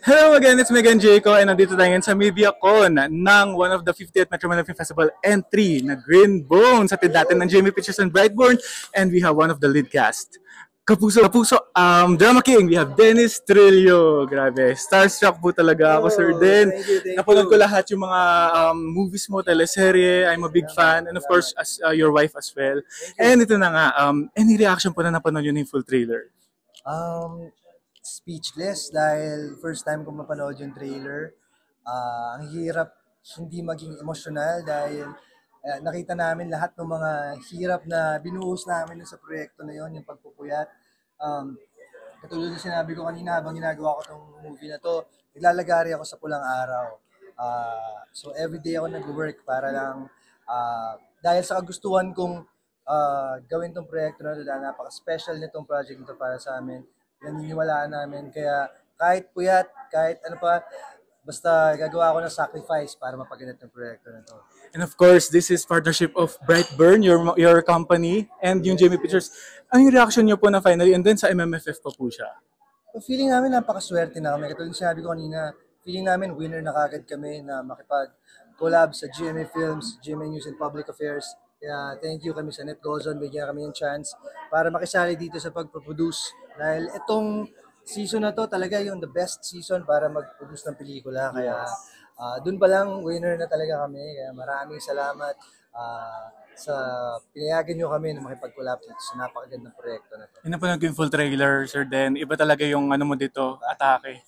Hello again, it's Megan Jaco and nandito tayo ngayon sa MediaCon ng one of the 50th Metro Manila Film Festival entry na Green Bones. Hatid natin ng Jamie Pictures and Brightburn and we have one of the lead cast. Drama King, we have Dennis Trillo. Grabe, starstruck po talaga ako, Sir Den. Napanood ko lahat yung mga movies mo, teleserye. I'm a big fan and of course as your wife as well. And ito na nga, any reaction po na napanood yun yung full trailer? Speechless dahil first time ko mapanood yung trailer. Ang hirap hindi maging emosyonal dahil nakita namin lahat ng mga hirap na binuhos namin sa proyekto na yon, yung pagpupuyat. Katulad ng sinabi ko kanina habang ginagawa ko tong movie na to, naglalagari ako sa pulang araw. So everyday ako nag-work para lang dahil sa kagustuhan kong gawin tong proyekto na to, dahil napaka-special nitong project nito para sa amin. Naniniwalaan namin. Kaya kahit puyat, kahit ano pa, basta gagawa ako ng sacrifice para mapaganap ng proyekto na to. And of course, this is partnership of Brightburn, your company, and yung Jamie Pictures. Ano yung reaction niyo po na finally, and then sa MMFF pa po siya? Feeling namin napakaswerte na kami. Katulad sinabi ko kanina, feeling namin winner na kagad kami na makipag-collab sa GMA Films, GMA News and Public Affairs. Kaya thank you kami sa NetGozon, bigyan kami ng chance para makisali dito sa pag-produce. Dahil itong season na to talaga yung the best season para mag-produce ng pelikula. Kaya dun pa lang winner na talaga kami. Kaya maraming salamat sa pinayagan nyo kami na makipag-collab dito sa napakagandang proyekto na to. Napanood ko yung full trailer, Sir Den. Iba talaga yung ano mo dito, atake.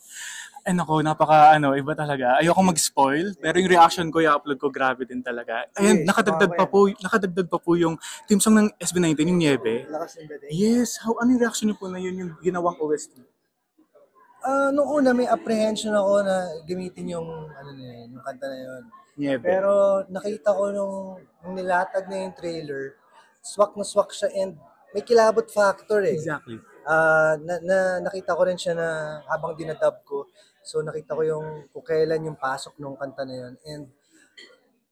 Ay nako, iba talaga. Ayoko mag-spoil, pero yung reaction ko, i-upload ko, grabe din talaga. Ayun, nakadagdag pa po yung team song ng SB19, yung Niebe. Lakas ng dating. Yes, ano yung reaction niyo po na yun, yung ginawang OST? Nung una may apprehension ako na gamitin yung yung kanta na yun. Niebe. Pero nakita ko nung nilatag na yung trailer, swak na swak siya and may kilabot factor eh. Exactly. Nakita ko rin siya na habang dinadub ko. So nakita ko yung kung kailan yung pasok nung kanta na yun. And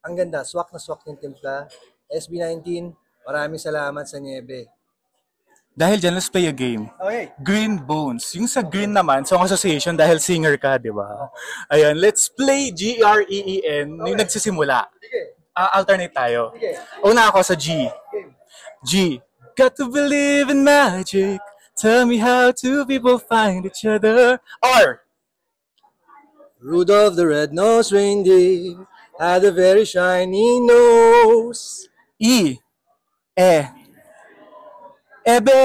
ang ganda, swak na swak yung timpla. SB19, maraming salamat sa Niebe. Dahil dyan, let's play a game. Okay. Green Bones. Yung sa Green naman, Song Association, dahil singer ka, di ba? Ayan, let's play Green, yung nagsisimula. Sige. Alternate tayo. Sige. Una ako sa G. G. Got to believe in magic. Tell me how two people find each other. R. Rudolph the red-nosed reindeer had a very shiny nose. E. Ebe.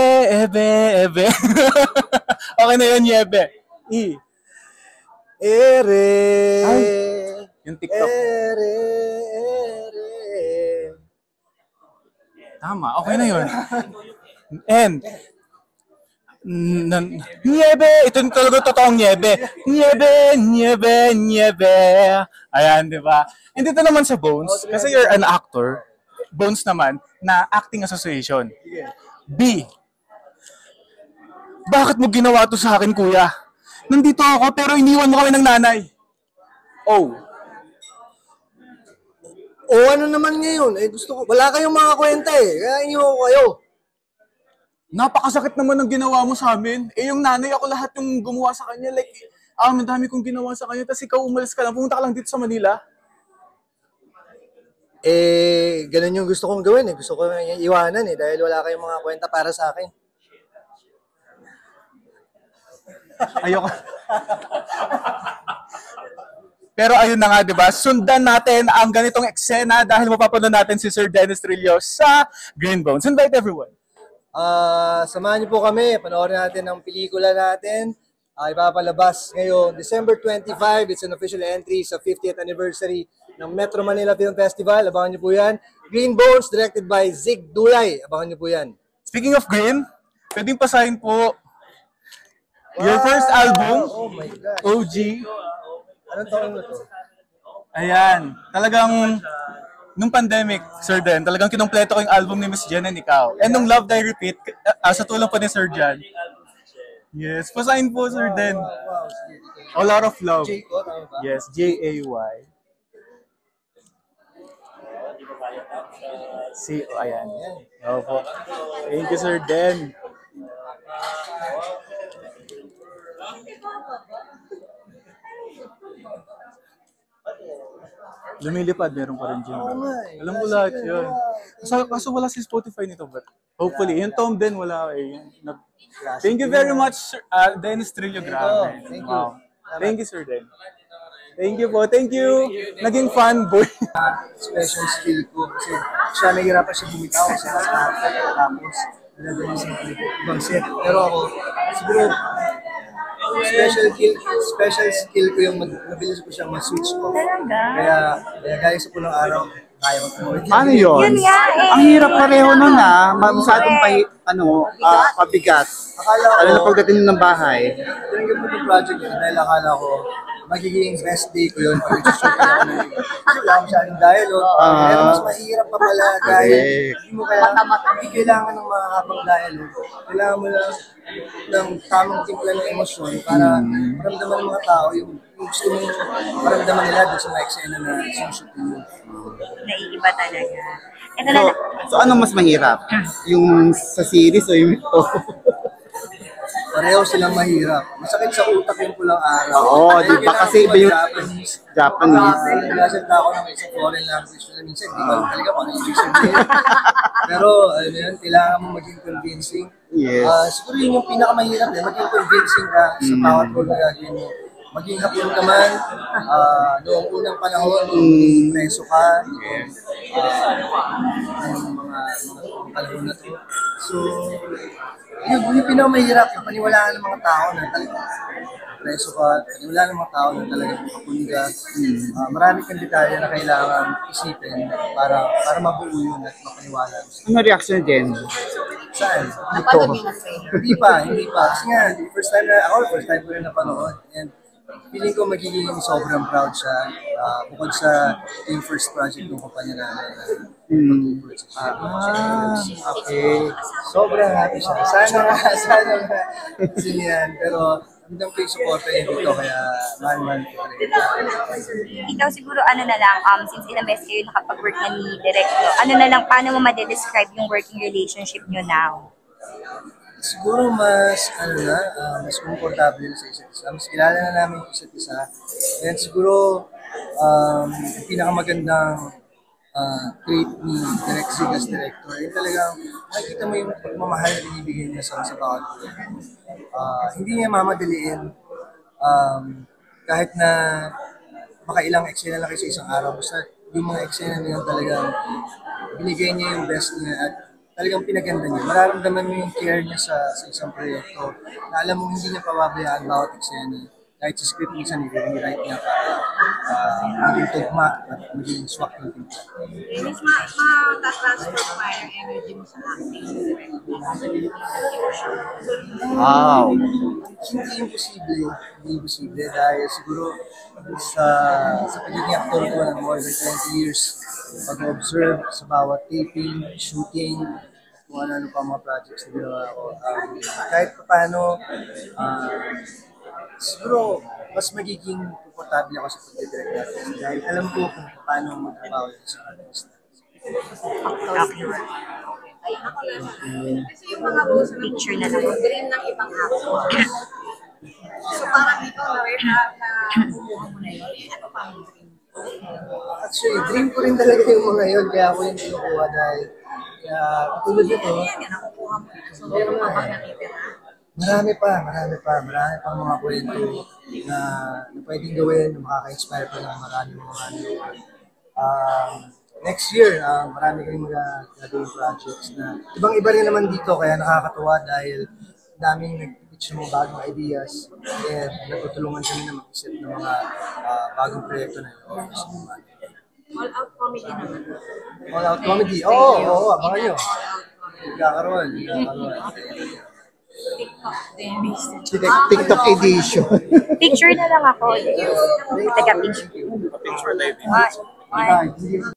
Okay na yun, Yebe. E. Ere. Ay, yung TikTok. Ere. Tama, okay na yun. N. Niebe. Ito yung talaga totoong Niebe. Niebe. Ayan, di ba? And dito naman sa Bones, kasi you're an actor, Bones naman, na acting association. B. Bakit mo ginawa to sa akin, kuya? Nandito ako pero iniwan mo kami ng nanay. O. O ano naman ngayon? Gusto ko, wala kayong mga kwenta kaya iniwan ko kayo. Napakasakit naman ng ginawa mo sa amin. Yung nanay ako lahat yung gumawa sa kanya. Like, madami kong ginawa sa kanya. Tapos ikaw umalis ka lang. Pumunta ka lang dito sa Manila. Ganun yung gusto kong gawin Gusto ko iwanan dahil wala kayong mga kwenta para sa akin. Ayoko. Pero ayun na nga, di ba? Sundan natin ang ganitong eksena dahil mapapanood natin si Sir Dennis Trillo sa Green Bones. Invite everyone. Samahan niyo po kami. Panoorin natin ang pelikula natin. Ipapalabas ngayong December 25. It's an official entry sa 50th anniversary ng Metro Manila Film Festival. Abangan niyo po yan. Green Bones, directed by Zig Dulay. Abangan niyo po yan. Speaking of Green, pwedeng pasahin po your first album, Oh my God. OG. Anong taon mo to? Ayan, talagang nung pandemic, Sir Den, talagang kinumpleto ko yung album ni Miss Jen and ikaw. And nung Love Die Repeat, sa tulong po ni Sir Jan. Yes, pasahin po, Sir Den. Wow. Sige. A lot of love. Jayco, tama ba? Yes, Jay. Ayan. Opo. Thank you, Sir Den. Lumilipad, meron pa rin dyan. Oo nga eh. Alam ko lahat yun. Kaso wala si Spotify nito, but hopefully, yung Tom din wala eh. Thank you very much, Dennis Trillo. Grabe. Thank you. Wow. Thank you, Sir Den. Thank you po. Thank you. Naging fanboy. Special skill ko kasi siya nahihirapan siya bumitaw sa tapos nilagay sa ibang set. Pero ako, siguro, special skill ko yung mabilis ko siyang ma-switch ko. Kaya gaya sa punong araw, kaya ko tumawid. Paano yun? Yun nga eh. Ang hirap pareho nun masyadong pabigat. Akala ko, Lalo na pagdating ng bahay. tinanggap ko yung project yun dahil akala ko, magiging best day ko yun pag i-shoot ako ng kasi wala masyadong dialogue. Pero mas mahirap pa pala dahil hindi mo hindi kailangan ng mahabang dialogue. Kailangan mo lang ng tamang timpla ng emosyon para maramdaman ng mga tao yung gusto mong maramdaman nila doon sa mga eksena na sinushoot mo. Naiiba talaga. Ito na So ano mas mahirap? Yung sa series o yung ito? Pareho silang mahirap. Masakit sa utak yung pulang araw. Oo, di ba? Kasi iba yung Japanese. Nagsasalita ako ng isang foreign language na minsan, di ba talaga kung ano yung ibig sabihin. Pero, ano yun, kailangan mo maging convincing. Yes. Siguro yun yung pinakamahirap eh, maging convincing ka sa bawat role na gagawin mo. Maging hapon naman, noong unang panahon, nung preso ka, mga panahon na to. So, yung pinakamahirap, yung paniwalaan ng mga tao na talagang preso ka, paniwalaan ng mga tao na talagang kapun ka. Marami kang detalye na kailangan isipin para mabuo yun at mapaniwala. Ano reaction din? Saan? Ito. Hindi pa. Kasi nga, first time ko rin napanood. And feeling ko magiging sobrang proud siya bukod sa yung first project ng kumpanya namin. Okay. Sobrang happy siya. Sana nga. Sinihan. Pero hanggang ko yung supporta niya dito kaya mahal ko rin. ikaw siguro ano na lang, since ilang beses kayo nakapag-work na ni Direk, ano na lang, paano mo ma-describe yung working relationship nyo now? Siguro mas komportable na sa isa't isa. Mas kilala na namin yung isa't isa. And siguro, yung pinakamagandang trait ni Direk Sig as director, yung talagang nakikita mo yung pagmamahal na binibigay niya sa bawat proyekto. Hindi niya mamadaliin kahit na baka ilang eksena lang kayo sa isang araw. Basta yung mga eksena niya talagang binigay niya yung best niya at talagang pinaganda niya. Mararamdaman mo yung care niya sa isang proyekto na alam mo hindi niya pababayaan bawat eksena. Kahit sa script minsan i-rewrite niya para maging tugma at maging swak ng timpla. Miss, ma-transfer mo yung energy mo sa acting. Wow. Hindi imposible dahil siguro sa pagiging actor ko ng more than 20 years, pag-observe sa bawat taping, shooting, kung ano pa mga projects na ginawa ko. Kahit pa paano, siguro mas magiging komportable ako sa pag-direct natin dahil alam ko kung paano magtrabaho sa artist. Okay. Ay, ako lang. Kasi yung mga boss na Picture na lang. dream ng ibang actor. So parang ito, na kumuha mo na yun. Ano pa ang dream? Actually, dream ko rin talaga yung mga yun kaya ako yung kinukuha dahil tulad nito, Yan, nakukuha mo na. So meron pa bang natitira? marami pang mga kwento na pwedeng gawin, na makaka-inspire pa ng maraming mga next year, marami kayong gagawin projects na ibang-iba rin naman dito kaya nakakatuwa dahil daming nag-pitch ng mga bagong ideas and nagtutulungan kami na mag-isip ng mga bagong proyekto na yun. All out comedy naman. All out comedy? Oo, abangan nyo. Magkakaroon. TikTok din. TikTok edition. Picture na lang ako. Taga-picture. Picture live. One. Bye.